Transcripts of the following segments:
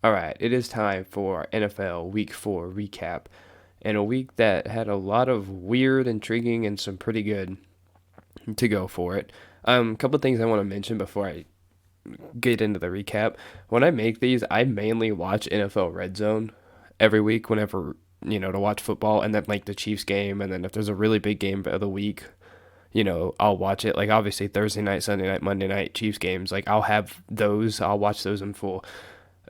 All right, it is time for NFL Week 4 recap, and a week that had a lot of weird, intriguing, and some pretty good to go for it. A couple of things I want to mention before I get into the recap. When I make these, I mainly watch NFL Red Zone every week whenever, to watch football, and then like the Chiefs game, and then if there's a really big game of the week, I'll watch it. Like obviously Thursday night, Sunday night, Monday night Chiefs games, like I'll watch those in full.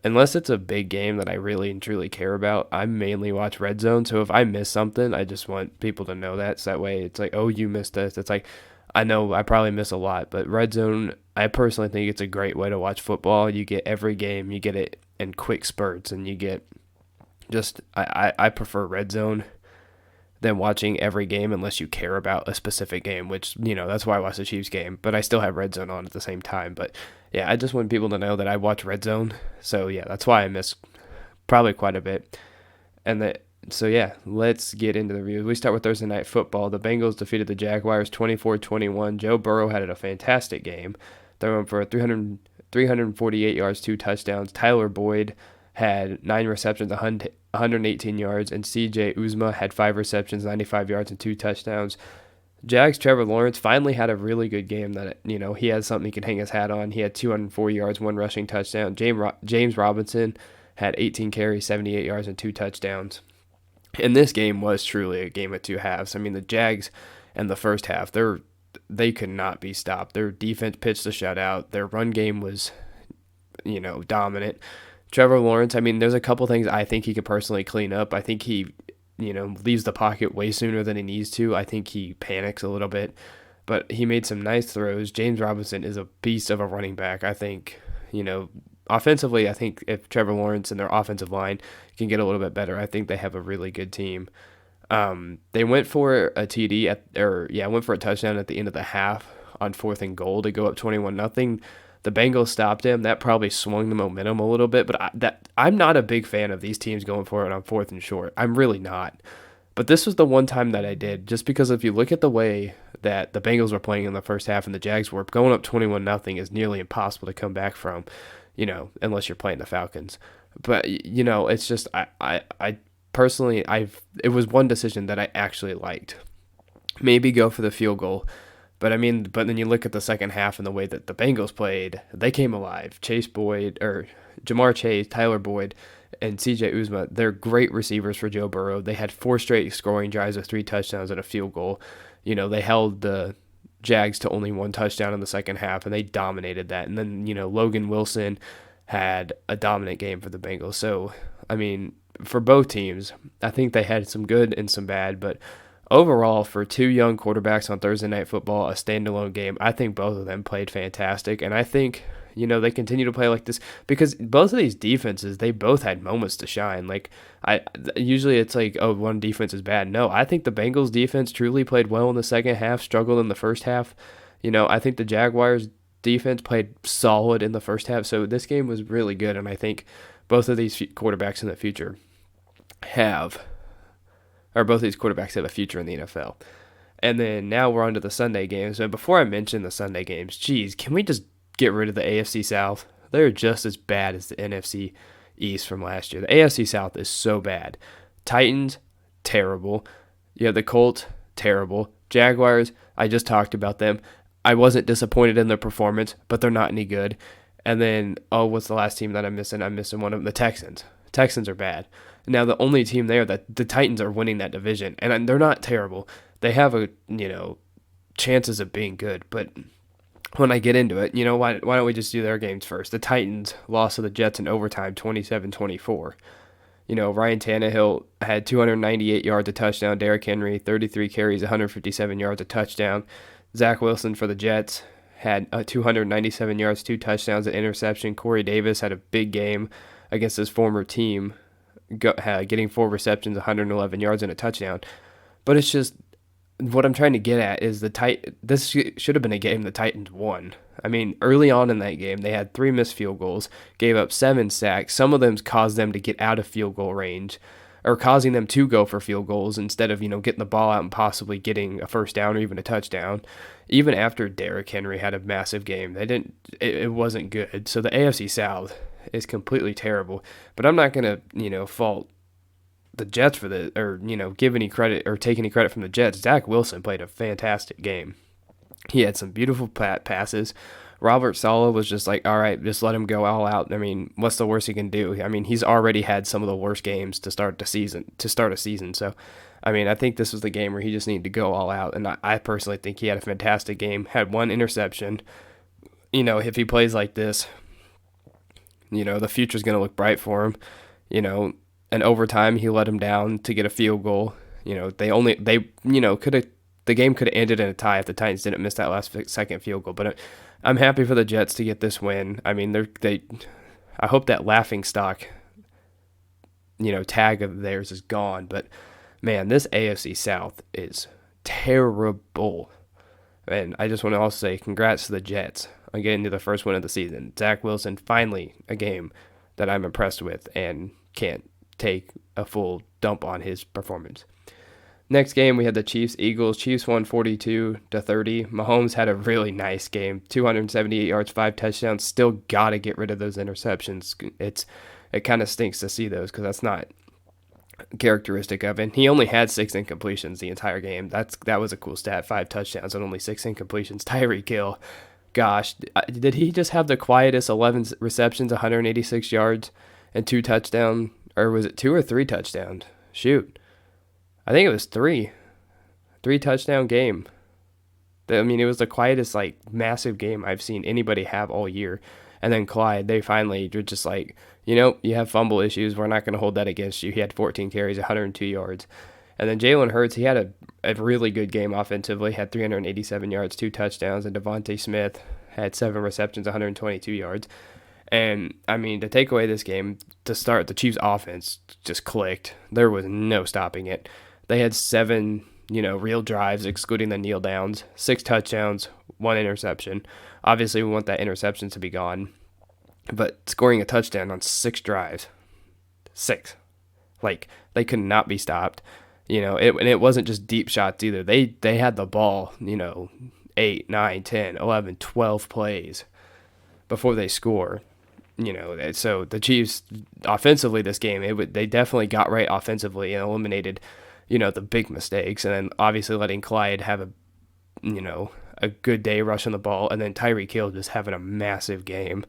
Unless it's a big game that I really and truly care about, I mainly watch Red Zone. So if I miss something, I just want people to know that. So that way it's like, oh, you missed this. It's like, I know I probably miss a lot, but Red Zone, I personally think it's a great way to watch football. You get every game, you get it in quick spurts, and you get I prefer Red Zone than watching every game unless you care about a specific game, which, that's why I watch the Chiefs game, but I still have Red Zone on at the same time. But yeah, I just want people to know that I watch Red Zone. So yeah, that's why I miss probably quite a bit. And that so yeah, let's get into the review. We start with Thursday night football. The Bengals defeated the Jaguars 24-21. Joe Burrow had a fantastic game, throwing for 348 yards, 2 touchdowns. Tyler Boyd had 9 receptions, 118 yards, and CJ Uzma had 5 receptions, 95 yards, and 2 touchdowns. Jags Trevor Lawrence finally had a really good game that, he has something he can hang his hat on. He had 204 yards, 1 rushing touchdown. James Robinson had 18 carries, 78 yards, and 2 touchdowns. And this game was truly a game of two halves. I mean, the Jags in the first half, they could not be stopped. Their defense pitched the shutout. Their run game was, dominant. Trevor Lawrence, I mean, there's a couple things I think he could personally clean up. I think he, leaves the pocket way sooner than he needs to. I think he panics a little bit, but he made some nice throws. James Robinson is a beast of a running back. I think, offensively, I think if Trevor Lawrence and their offensive line can get a little bit better, I think they have a really good team. They went for a went for a touchdown at the end of the half on 4th and goal to go up 21-0. The Bengals stopped him. That probably swung the momentum a little bit, but I'm not a big fan of these teams going for it on 4th and short. I'm really not. But this was the one time that I did, just because if you look at the way that the Bengals were playing in the first half and the Jags were, going up 21-0 is nearly impossible to come back from, unless you're playing the Falcons. But, it's just, I personally, it was one decision that I actually liked. Maybe go for the field goal. But then you look at the second half and the way that the Bengals played, they came alive. Jamar Chase, Tyler Boyd, and CJ Uzma, they're great receivers for Joe Burrow. They had 4 straight scoring drives with 3 touchdowns and a field goal. They held the Jags to only 1 touchdown in the second half, and they dominated that. And then, Logan Wilson had a dominant game for the Bengals. So, I mean, for both teams, I think they had some good and some bad, but overall, for two young quarterbacks on Thursday Night Football, a standalone game, I think both of them played fantastic. And I think, they continue to play like this because both of these defenses, they both had moments to shine. Like, usually it's like, oh, one defense is bad. No, I think the Bengals defense truly played well in the second half, struggled in the first half. I think the Jaguars defense played solid in the first half. So this game was really good. And I think both of these quarterbacks in the future have both these quarterbacks have a future in the NFL. And then now we're on to the Sunday games. But before I mention the Sunday games, geez, can we just get rid of the AFC South? They're just as bad as the NFC East from last year. The AFC South is so bad. Titans, terrible. You have the Colts, terrible. Jaguars, I just talked about them. I wasn't disappointed in their performance, but they're not any good. And then, what's the last team that I'm missing? I'm missing one of them, the Texans. Texans are bad. Now, the only team there that the Titans are winning that division, and they're not terrible. They have chances of being good, but when I get into it, why don't we just do their games first? The Titans lost to the Jets in overtime, 27-24. Ryan Tannehill had 298 yards, a touchdown. Derrick Henry, 33 carries, 157 yards, a touchdown. Zach Wilson for the Jets had 297 yards, 2 touchdowns, an interception. Corey Davis had a big game against his former team, getting 4 receptions, 111 yards, and a touchdown. But it's just, what I'm trying to get at is this should have been a game the Titans won. I mean, early on in that game, they had 3 missed field goals, gave up 7 sacks. Some of them caused them to get out of field goal range, or causing them to go for field goals instead of, getting the ball out and possibly getting a first down or even a touchdown. Even after Derrick Henry had a massive game, it wasn't good. So the AFC South is completely terrible. But I'm not gonna, fault the Jets for the, or give any credit or take any credit from the Jets. Zach Wilson played a fantastic game. He had some beautiful passes. Robert Saleh was just like, all right, just let him go all out. I mean, what's the worst he can do? I mean, he's already had some of the worst games to start a season. So, I mean, I think this was the game where he just needed to go all out. And I personally think he had a fantastic game. Had one interception. If he plays like this, the future's going to look bright for him. In overtime, he let him down to get a field goal. The game could have ended in a tie if the Titans didn't miss that last second field goal. But I'm happy for the Jets to get this win. I mean, I hope that laughing stock, tag of theirs is gone. But man, this AFC South is terrible. And I just want to also say congrats to the Jets on getting to the first win of the season. Zach Wilson, finally a game that I'm impressed with and can't take a full dump on his performance. Next game, we had the Chiefs-Eagles. Chiefs won 42-30. Mahomes had a really nice game, 278 yards, 5 touchdowns. Still got to get rid of those interceptions. It kind of stinks to see those because that's not characteristic of him. He only had 6 incompletions the entire game. That was a cool stat, 5 touchdowns and only 6 incompletions. Tyreek Hill, gosh, did he just have the quietest 11 receptions, 186 yards, and 2 touchdowns? Or was it 2 or 3 touchdowns? Shoot. I think it was 3. 3 touchdown game. I mean, it was the quietest, massive game I've seen anybody have all year. And then Clyde, they finally were just like, you have fumble issues. We're not going to hold that against you. He had 14 carries, 102 yards. And then Jalen Hurts, he had a really good game offensively, had 387 yards, 2 touchdowns. And Devontae Smith had 7 receptions, 122 yards. And, I mean, to take away this game, to start, the Chiefs' offense just clicked. There was no stopping it. They had 7, real drives, excluding the kneel downs, 6 touchdowns, 1 interception. Obviously, we want that interception to be gone. But scoring a touchdown on 6 drives, 6. They could not be stopped. And it wasn't just deep shots either. They had the ball, 8, 9, 10, 11, 12 plays before they score. So the Chiefs, offensively this game, they definitely got right offensively and eliminated, the big mistakes. And then obviously letting Clyde have a good day rushing the ball. And then Tyreek Hill just having a massive game.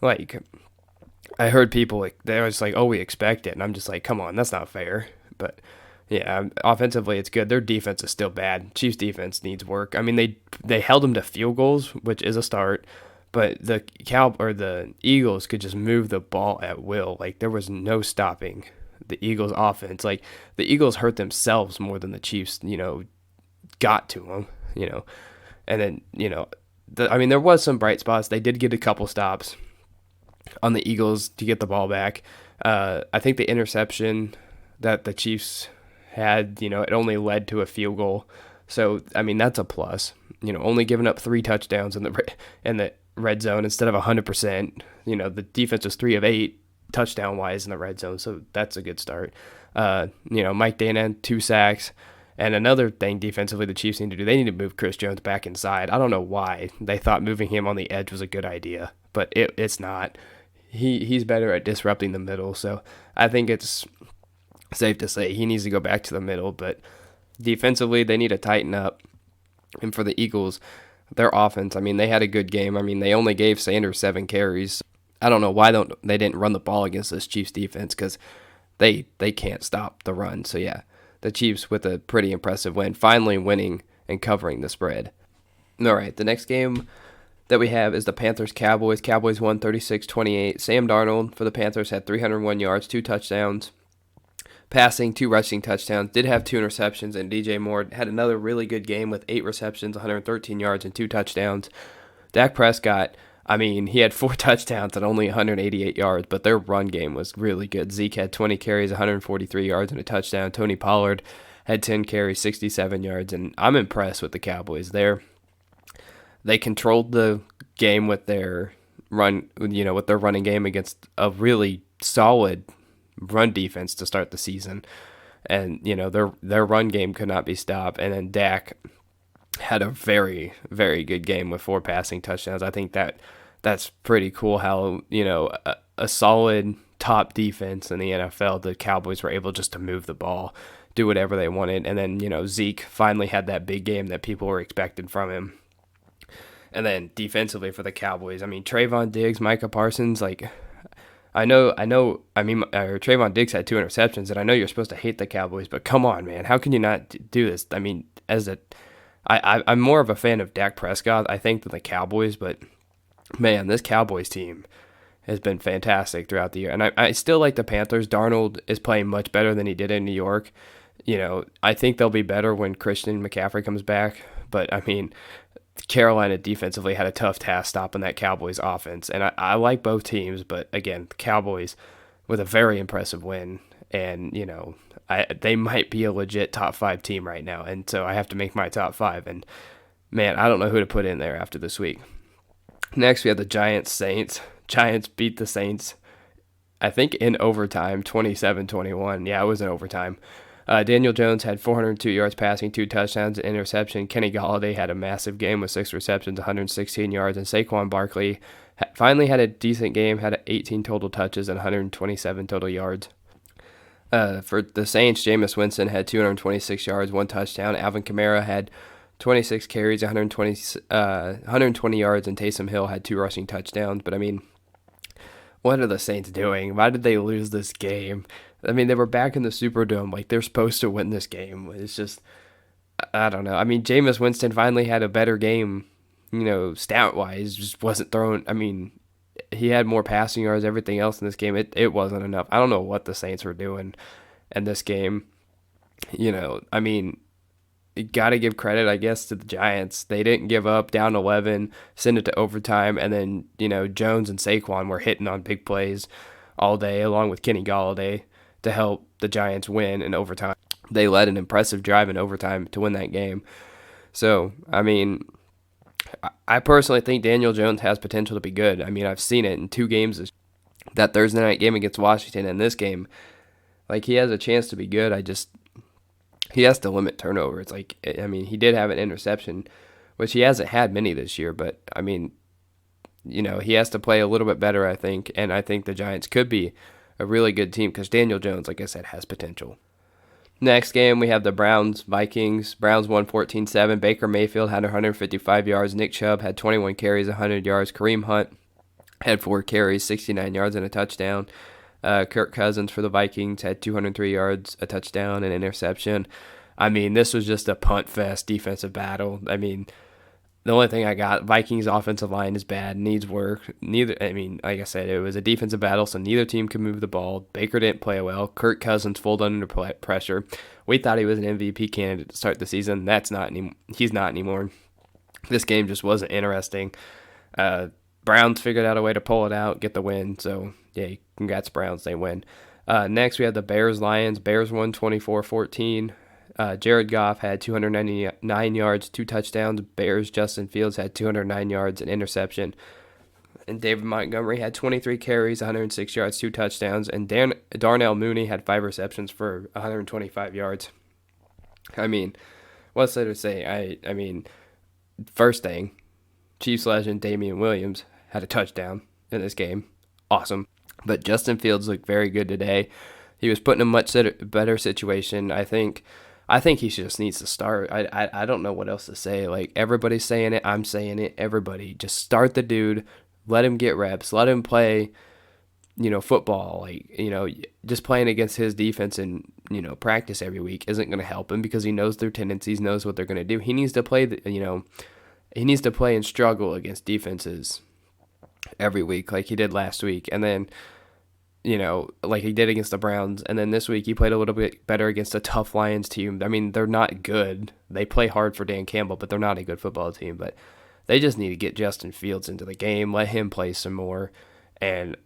I heard people, they were just like, oh, we expect it. And I'm just like, come on, that's not fair. But yeah, offensively it's good. Their defense is still bad. Chiefs defense needs work. I mean, they held them to field goals, which is a start. But the Eagles could just move the ball at will. There was no stopping the Eagles' offense. The Eagles hurt themselves more than the Chiefs, got to them, And then, there was some bright spots. They did get a couple stops on the Eagles to get the ball back. I think the interception that the Chiefs had, it only led to a field goal. So, that's a plus. Only giving up 3 touchdowns in the red zone instead of 100%. The defense was 3 of 8 touchdown-wise in the red zone, so that's a good start. Mike Dana, 2 sacks. And another thing defensively the Chiefs need to do, they need to move Chris Jones back inside. I don't know why they thought moving him on the edge was a good idea, but it's not. He's better at disrupting the middle, so I think it's safe to say he needs to go back to the middle. But defensively, they need to tighten up. And for the Eagles, their offense, they had a good game. They only gave Sanders 7 carries. I don't know why they didn't run the ball against this Chiefs defense because they can't stop the run. So, yeah, the Chiefs with a pretty impressive win, finally winning and covering the spread. All right, the next game that we have is the Panthers-Cowboys. Cowboys won 36-28. Sam Darnold for the Panthers had 301 yards, 2 touchdowns. Passing, 2 rushing touchdowns, did have 2 interceptions, and DJ Moore had another really good game with 8 receptions, 113 yards, and 2 touchdowns. Dak Prescott, he had 4 touchdowns and only 188 yards, but their run game was really good. Zeke had 20 carries, 143 yards, and a touchdown. Tony Pollard had 10 carries, 67 yards, and I'm impressed with the Cowboys there. They controlled the game with their running game against a really solid run defense to start the season, and their run game could not be stopped. And then Dak had a very, very good game with 4 passing touchdowns. I think that's pretty cool how a solid top defense in the NFL, the Cowboys were able just to move the ball, do whatever they wanted. And then, Zeke finally had that big game that people were expecting from him. And then defensively for the Cowboys, I mean, Trayvon Diggs, Micah Parsons, like, Trayvon Diggs had 2 interceptions, and I know you're supposed to hate the Cowboys, but come on, man. How can you not do this? I mean, I'm more of a fan of Dak Prescott, I think, than the Cowboys, but, man, this Cowboys team has been fantastic throughout the year. And I still like the Panthers. Darnold is playing much better than he did in New York. I think they'll be better when Christian McCaffrey comes back, but, I mean, Carolina defensively had a tough task stopping that Cowboys offense. And I like both teams, but again, the Cowboys with a very impressive win. And, they might be a legit top 5 team right now. And so I have to make my top 5. And, man, I don't know who to put in there after this week. Next, we have the Giants-Saints. Giants beat the Saints, I think, in overtime, 27-21. Yeah, it was in overtime. Daniel Jones had 402 yards passing, 2 touchdowns, an interception. Kenny Golladay had a massive game with 6 receptions, 116 yards. And Saquon Barkley finally had a decent game, had 18 total touches and 127 total yards. For the Saints, Jameis Winston had 226 yards, 1 touchdown. Alvin Kamara had 26 carries, 120 yards, and Taysom Hill had 2 rushing touchdowns. But, I mean, what are the Saints doing? Why did they lose this game? I mean, they were back in the Superdome. Like, they're supposed to win this game. It's just, I don't know. I mean, Jameis Winston finally had a better game, stat-wise. Just wasn't throwing. I mean, he had more passing yards, everything else in this game. It wasn't enough. I don't know what the Saints were doing in this game. I mean, you got to give credit, I guess, to the Giants. They didn't give up, down 11, send it to overtime, and then, Jones and Saquon were hitting on big plays all day, along with Kenny Golladay, to help the Giants win in overtime. They led an impressive drive in overtime to win that game. So, I mean, I personally think Daniel Jones has potential to be good. I mean, I've seen it in 2 games. That Thursday night game against Washington and this game, like, he has a chance to be good. He has to limit turnovers. Like, I mean, he did have an interception, which he hasn't had many this year, but, I mean, he has to play a little bit better, I think, and I think the Giants could be a really good team because Daniel Jones, like I said, has potential. Next game, we have the Browns-Vikings. Browns won 14-7. Baker Mayfield had 155 yards. Nick Chubb had 21 carries, 100 yards. Kareem Hunt had 4 carries, 69 yards, and a touchdown. Kirk Cousins for the Vikings had 203 yards, a touchdown, and an interception. I mean, this was just a punt fest defensive battle. I mean, the only thing I got, Vikings offensive line is bad, needs work. Like I said, it was a defensive battle, so neither team could move the ball. Baker didn't play well. Kirk Cousins folded under pressure. We thought he was an MVP candidate to start the season. He's not anymore. This game just wasn't interesting. Browns figured out a way to pull it out, get the win. So, yeah, congrats Browns, they win. Next, we have the Bears-Lions. Bears won 24-14. Jared Goff had 299 yards, 2 touchdowns. Bears' Justin Fields had 209 yards, an interception. And David Montgomery had 23 carries, 106 yards, 2 touchdowns. And Darnell Mooney had 5 receptions for 125 yards. I mean, what's there to say? I mean, first thing, Chiefs legend Damian Williams had a touchdown in this game. Awesome. But Justin Fields looked very good today. He was put in a much better situation. I think he just needs to start. I don't know what else to say. Like, everybody's saying it. I'm saying it. Everybody. Just start the dude. Let him get reps. Let him play, football. Like, just playing against his defense and, practice every week isn't going to help him because he knows their tendencies, knows what they're going to do. He needs to play, he needs to play and struggle against defenses every week like he did last week. And then, like he did against the Browns. And then this week he played a little bit better against a tough Lions team. I mean, they're not good. They play hard for Dan Campbell, but they're not a good football team. But they just need to get Justin Fields into the game, let him play some more. And,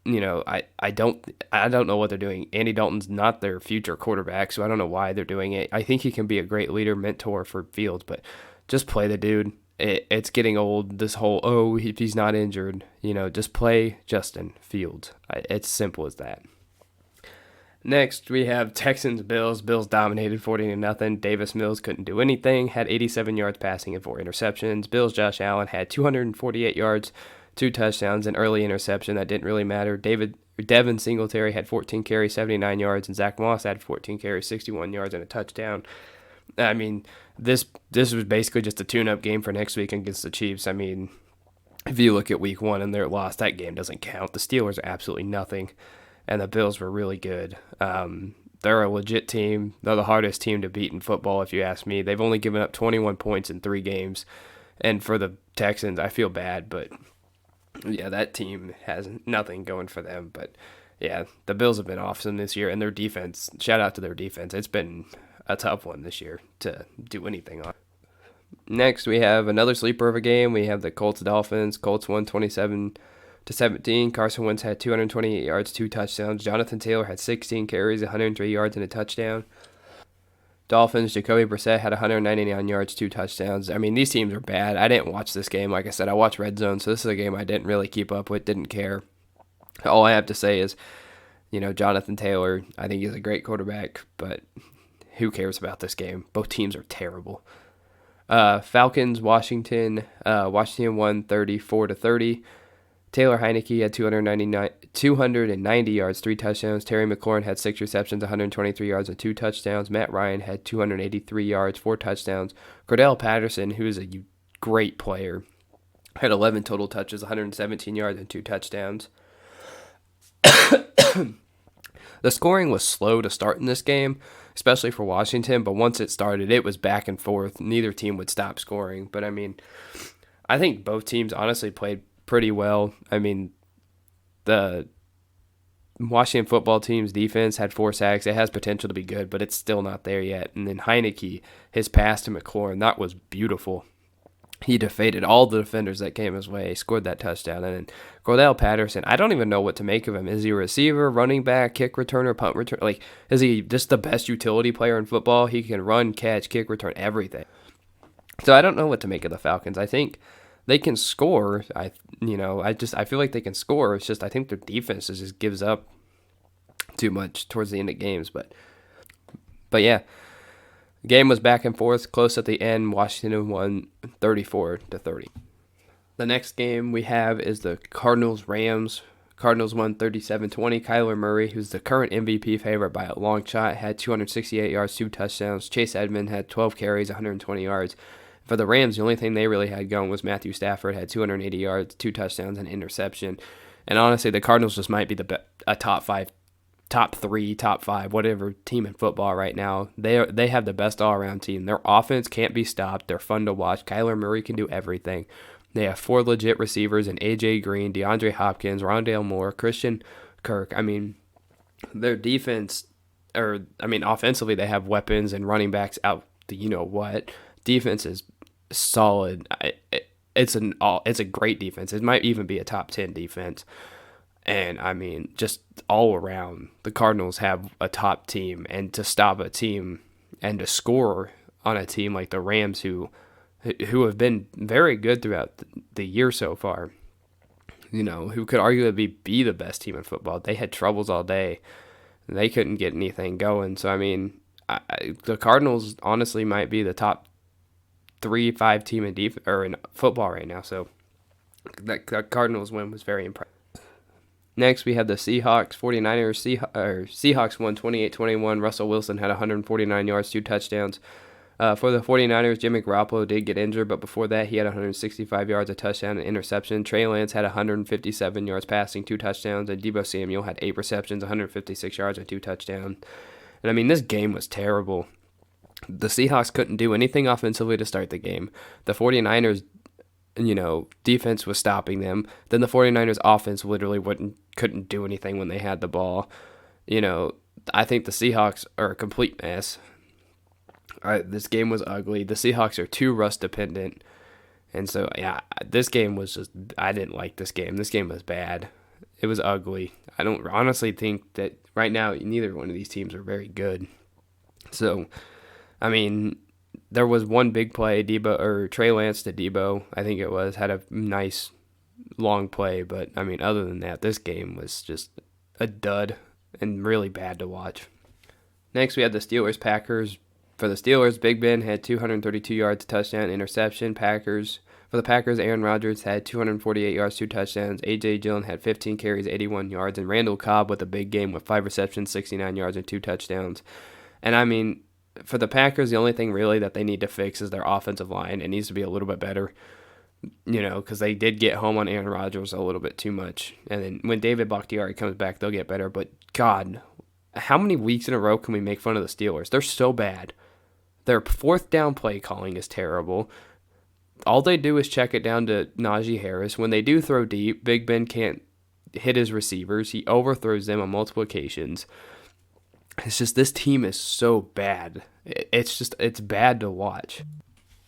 I don't know what they're doing. Andy Dalton's not their future quarterback, so I don't know why they're doing it. I think he can be a great leader, mentor for Fields, but just play the dude. It's getting old, this whole, if he's not injured, just play Justin Fields. It's simple as that. Next, we have Texans-Bills. Bills dominated 40-0. Davis Mills couldn't do anything, had 87 yards passing and 4 interceptions. Bills' Josh Allen had 248 yards, 2 touchdowns, an early interception that didn't really matter. Devin Singletary had 14 carries, 79 yards, and Zach Moss had 14 carries, 61 yards, and a touchdown. I mean, this was basically just a tune-up game for next week against the Chiefs. I mean, if you look at week 1 and their loss, that game doesn't count. The Steelers are absolutely nothing, and the Bills were really good. They're a legit team. They're the hardest team to beat in football, if you ask me. They've only given up 21 points in 3 games. And for the Texans, I feel bad, but yeah, that team has nothing going for them. But yeah, the Bills have been awesome this year, and their defense, shout out to their defense. It's been a tough one this year to do anything on. Next, we have another sleeper of a game. We have the Colts-Dolphins. Colts won 27-17. Carson Wentz had 228 yards, 2 touchdowns. Jonathan Taylor had 16 carries, 103 yards, and a touchdown. Dolphins, Jacoby Brissett had 199 yards, 2 touchdowns. I mean, these teams are bad. I didn't watch this game. Like I said, I watched Red Zone, so this is a game I didn't really keep up with, didn't care. All I have to say is, Jonathan Taylor, I think he's a great quarterback, but who cares about this game? Both teams are terrible. Falcons, Washington. Washington won 34-30. Taylor Heineke had 290 yards, 3 touchdowns. Terry McLaurin had 6 receptions, 123 yards, and 2 touchdowns. Matt Ryan had 283 yards, 4 touchdowns. Cordell Patterson, who is a great player, had 11 total touches, 117 yards, and 2 touchdowns. The scoring was slow to start in this game, especially for Washington, but once it started, it was back and forth. Neither team would stop scoring. But, I mean, I think both teams honestly played pretty well. I mean, the Washington football team's defense had 4 sacks. It has potential to be good, but it's still not there yet. And then Heineke, his pass to McLaurin, that was beautiful. He defeated all the defenders that came his way, scored that touchdown. And then Cordell Patterson, I don't even know what to make of him. Is he a receiver, running back, kick returner, punt return? Like, is he just the best utility player in football? He can run, catch, kick return, everything. So I don't know what to make of the Falcons. I think they can score. I feel like they can score. It's just I think their defense just gives up too much towards the end of games. But yeah. The game was back and forth, close at the end. Washington won 34-30. The next game we have is the Cardinals-Rams. Cardinals won 37-20. Kyler Murray, who's the current MVP favorite by a long shot, had 268 yards, 2 touchdowns. Chase Edmonds had 12 carries, 120 yards. For the Rams, the only thing they really had going was Matthew Stafford had 280 yards, 2 touchdowns, and an interception. And honestly, the Cardinals just might be a top 3, top 5, whatever team in football right now. They have the best all-around team. Their offense can't be stopped. They're fun to watch. Kyler Murray can do everything. They have 4 legit receivers in A.J. Green, DeAndre Hopkins, Rondale Moore, Christian Kirk. I mean, their defense, offensively they have weapons and running backs out the you-know-what. Defense is solid. It's a great defense. It might even be a top 10 defense. And, I mean, just all around, the Cardinals have a top team. And to stop a team and to score on a team like the Rams, who have been very good throughout the year so far, who could arguably be the best team in football. They had troubles all day. They couldn't get anything going. So, I mean, the Cardinals honestly might be the top 3-5 team in football right now. So, that Cardinals win was very impressive. Next, we have the Seahawks, 49ers. Seahawks won 28-21. Russell Wilson had 149 yards, 2 touchdowns. For the 49ers, Jimmy Garoppolo did get injured, but before that, he had 165 yards, a touchdown, and interception. Trey Lance had 157 yards passing, 2 touchdowns, and Deebo Samuel had 8 receptions, 156 yards, and 2 touchdowns. And, I mean, this game was terrible. The Seahawks couldn't do anything offensively to start the game. The 49ers defense was stopping them. Then the 49ers offense literally couldn't do anything when they had the ball. I think the Seahawks are a complete mess. This game was ugly. The Seahawks are too rust dependent. And so, yeah, this game was just, I didn't like this game. This game was bad. It was ugly. I don't honestly think that right now neither one of these teams are very good. So, I mean, there was one big play, Trey Lance to Deebo, I think it was, had a nice long play. But, I mean, other than that, this game was just a dud and really bad to watch. Next, we had the Steelers-Packers. For the Steelers, Big Ben had 232 yards, a touchdown, interception. Packers For the Packers, Aaron Rodgers had 248 yards, 2 touchdowns. A.J. Dillon had 15 carries, 81 yards. And Randall Cobb with a big game with 5 receptions, 69 yards, and 2 touchdowns. And I mean, for the Packers, the only thing really that they need to fix is their offensive line. It needs to be a little bit better, because they did get home on Aaron Rodgers a little bit too much. And then when David Bakhtiari comes back, they'll get better. But God, how many weeks in a row can we make fun of the Steelers? They're so bad. Their fourth down play calling is terrible. All they do is check it down to Najee Harris. When they do throw deep, Big Ben can't hit his receivers. He overthrows them on multiple occasions. It's just this team is so bad. It's bad to watch.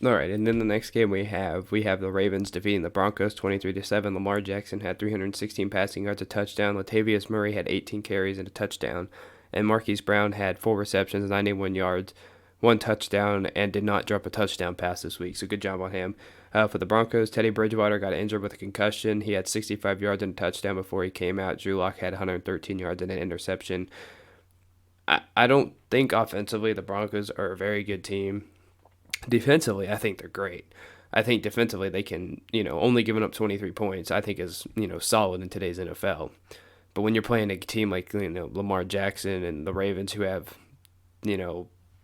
All right, and then the next game we have the Ravens defeating the Broncos 23-7. Lamar Jackson had 316 passing yards, a touchdown. Latavius Murray had 18 carries and a touchdown. And Marquise Brown had 4 receptions, 91 yards, 1 touchdown, and did not drop a touchdown pass this week. So good job on him. For the Broncos, Teddy Bridgewater got injured with a concussion. He had 65 yards and a touchdown before he came out. Drew Lock had 113 yards and an interception. I don't think offensively the Broncos are a very good team. Defensively, I think they're great. I think defensively they can, only giving up 23 points, I think is, solid in today's NFL. But when you're playing a team like, Lamar Jackson and the Ravens who have,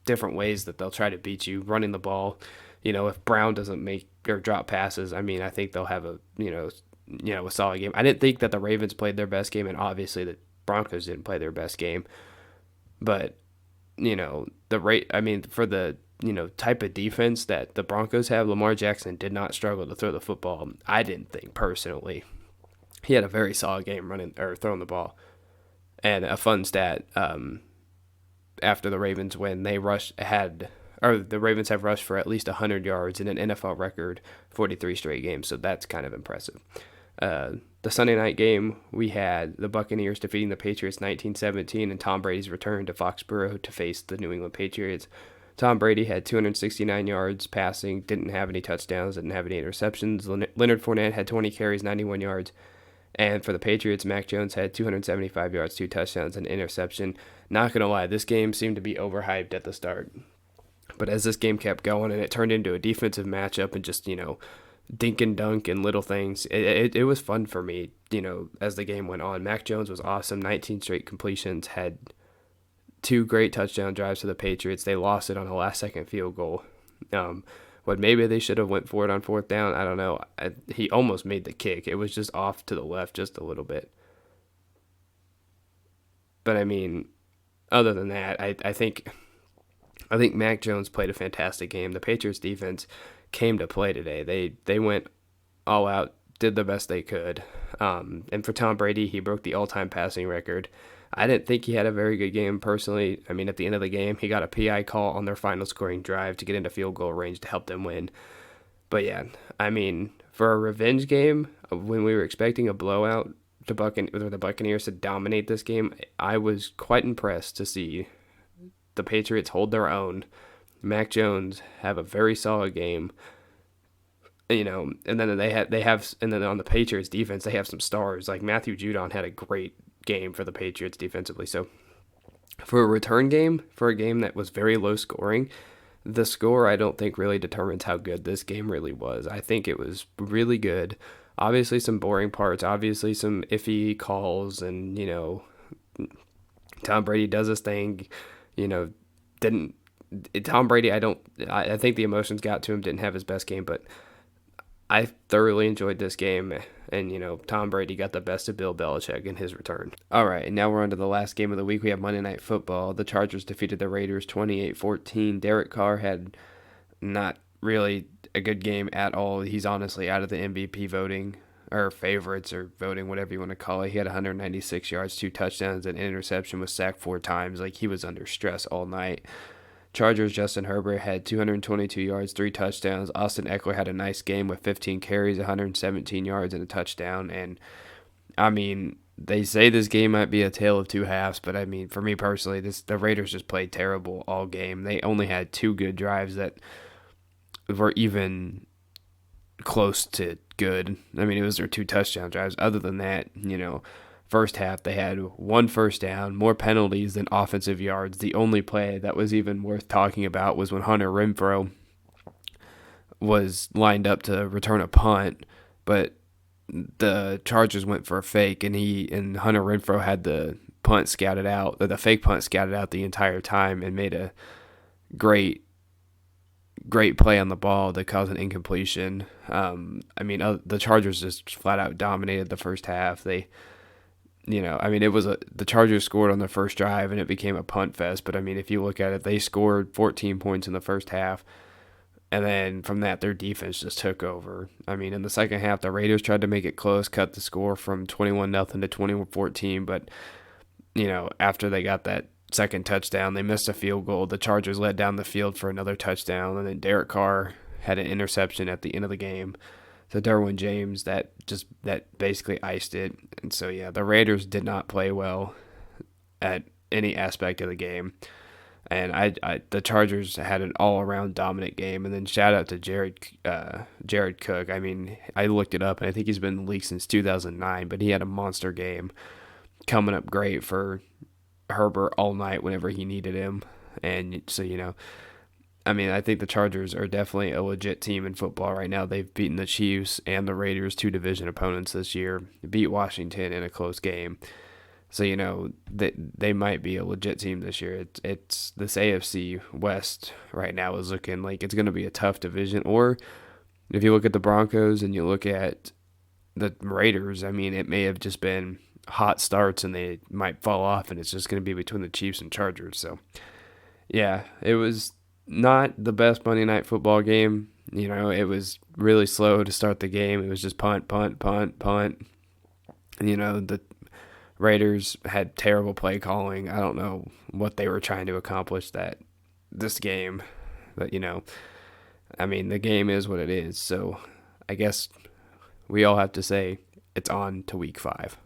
different ways that they'll try to beat you, running the ball, if Brown doesn't make or drop passes, I think they'll have a solid game. I didn't think that the Ravens played their best game, and obviously the Broncos didn't play their best game. But, for the, type of defense that the Broncos have, Lamar Jackson did not struggle to throw the football. I didn't think personally. He had a very solid game running or throwing the ball. And a fun stat, after the Ravens win, the Ravens have rushed for at least 100 yards in an NFL record 43 straight games. So that's kind of impressive. The Sunday night game, we had the Buccaneers defeating the Patriots 19-17 and Tom Brady's return to Foxborough to face the New England Patriots. Tom Brady had 269 yards passing, didn't have any touchdowns, didn't have any interceptions. Leonard Fournette had 20 carries, 91 yards. And for the Patriots, Mac Jones had 275 yards, 2 touchdowns, and an interception. Not going to lie, this game seemed to be overhyped at the start. But as this game kept going and it turned into a defensive matchup and just, dink and dunk and little things, it was fun for me, as the game went on. Mac Jones was awesome, 19 straight completions, had 2 great touchdown drives to the Patriots. They lost it on a last-second field goal. But maybe they should have went for it on 4th down. I don't know. He almost made the kick. It was just off to the left just a little bit. But, other than that, I think Mac Jones played a fantastic game. The Patriots defense came to play today. They went all out, did the best they could. And for Tom Brady, he broke the all-time passing record. I didn't think he had a very good game personally. At the end of the game, he got a PI call on their final scoring drive to get into field goal range to help them win. But yeah, for a revenge game, when we were expecting a blowout, the Buccaneers to dominate this game, I was quite impressed to see the Patriots hold their own. Mac Jones have a very solid game. And then and then on the Patriots defense, they have some stars. Like Matthew Judon had a great game for the Patriots defensively. So for a return game, for a game that was very low scoring, the score I don't think really determines how good this game really was. I think it was really good. Obviously some boring parts, obviously some iffy calls, and Tom Brady does his thing. Tom Brady, I think the emotions got to him, didn't have his best game, but I thoroughly enjoyed this game, and, Tom Brady got the best of Bill Belichick in his return. All right, and now we're on to the last game of the week. We have Monday Night Football. The Chargers defeated the Raiders 28-14. Derek Carr had not really a good game at all. He's honestly out of the MVP voting, or favorites, or voting, whatever you want to call it. He had 196 yards, 2 touchdowns, and an interception, was sacked 4 times. Like, he was under stress all night. Chargers, Justin Herbert had 222 yards, 3 touchdowns. Austin Eckler had a nice game with 15 carries, 117 yards, and a touchdown. And, they say this game might be a tale of 2 halves, but, for me personally, the Raiders just played terrible all game. They only had 2 good drives that were even close to good. It was their 2 touchdown drives. Other than that, first half, they had 1 first down, more penalties than offensive yards. The only play that was even worth talking about was when Hunter Renfrow was lined up to return a punt, but the Chargers went for a fake, and Hunter Renfrow had the fake punt scouted out the entire time, and made a great great play on the ball that caused an incompletion. The Chargers just flat out dominated the first half. The Chargers scored on the first drive and it became a punt fest. But I mean, if you look at it, they scored 14 points in the first half, and then from that, their defense just took over. I mean, in the second half, the Raiders tried to make it close, cut the score from 21-0 to 21-14, but after they got that second touchdown, they missed a field goal. The Chargers led down the field for another touchdown, and then Derek Carr had an interception at the end of the game. So Derwin James, that basically iced it. And so yeah, the Raiders did not play well at any aspect of the game. And the Chargers had an all-around dominant game. And then shout out to Jared Cook. I mean, I looked it up, and I think he's been in the league since 2009, but he had a monster game, coming up great for Herbert all night whenever he needed him. And so, I think the Chargers are definitely a legit team in football right now. They've beaten the Chiefs and the Raiders, two division opponents this year, beat Washington in a close game. So, they might be a legit team this year. It's this AFC West right now is looking like it's going to be a tough division. Or if you look at the Broncos and you look at the Raiders, I mean, it may have just been hot starts and they might fall off, and it's just going to be between the Chiefs and Chargers. So, yeah, it was not the best Monday Night Football game. It was really slow to start the game. It was just punt, punt, punt, punt. The Raiders had terrible play calling. I don't know what they were trying to accomplish this game. But, the game is what it is. So I guess we all have to say it's on to week 5.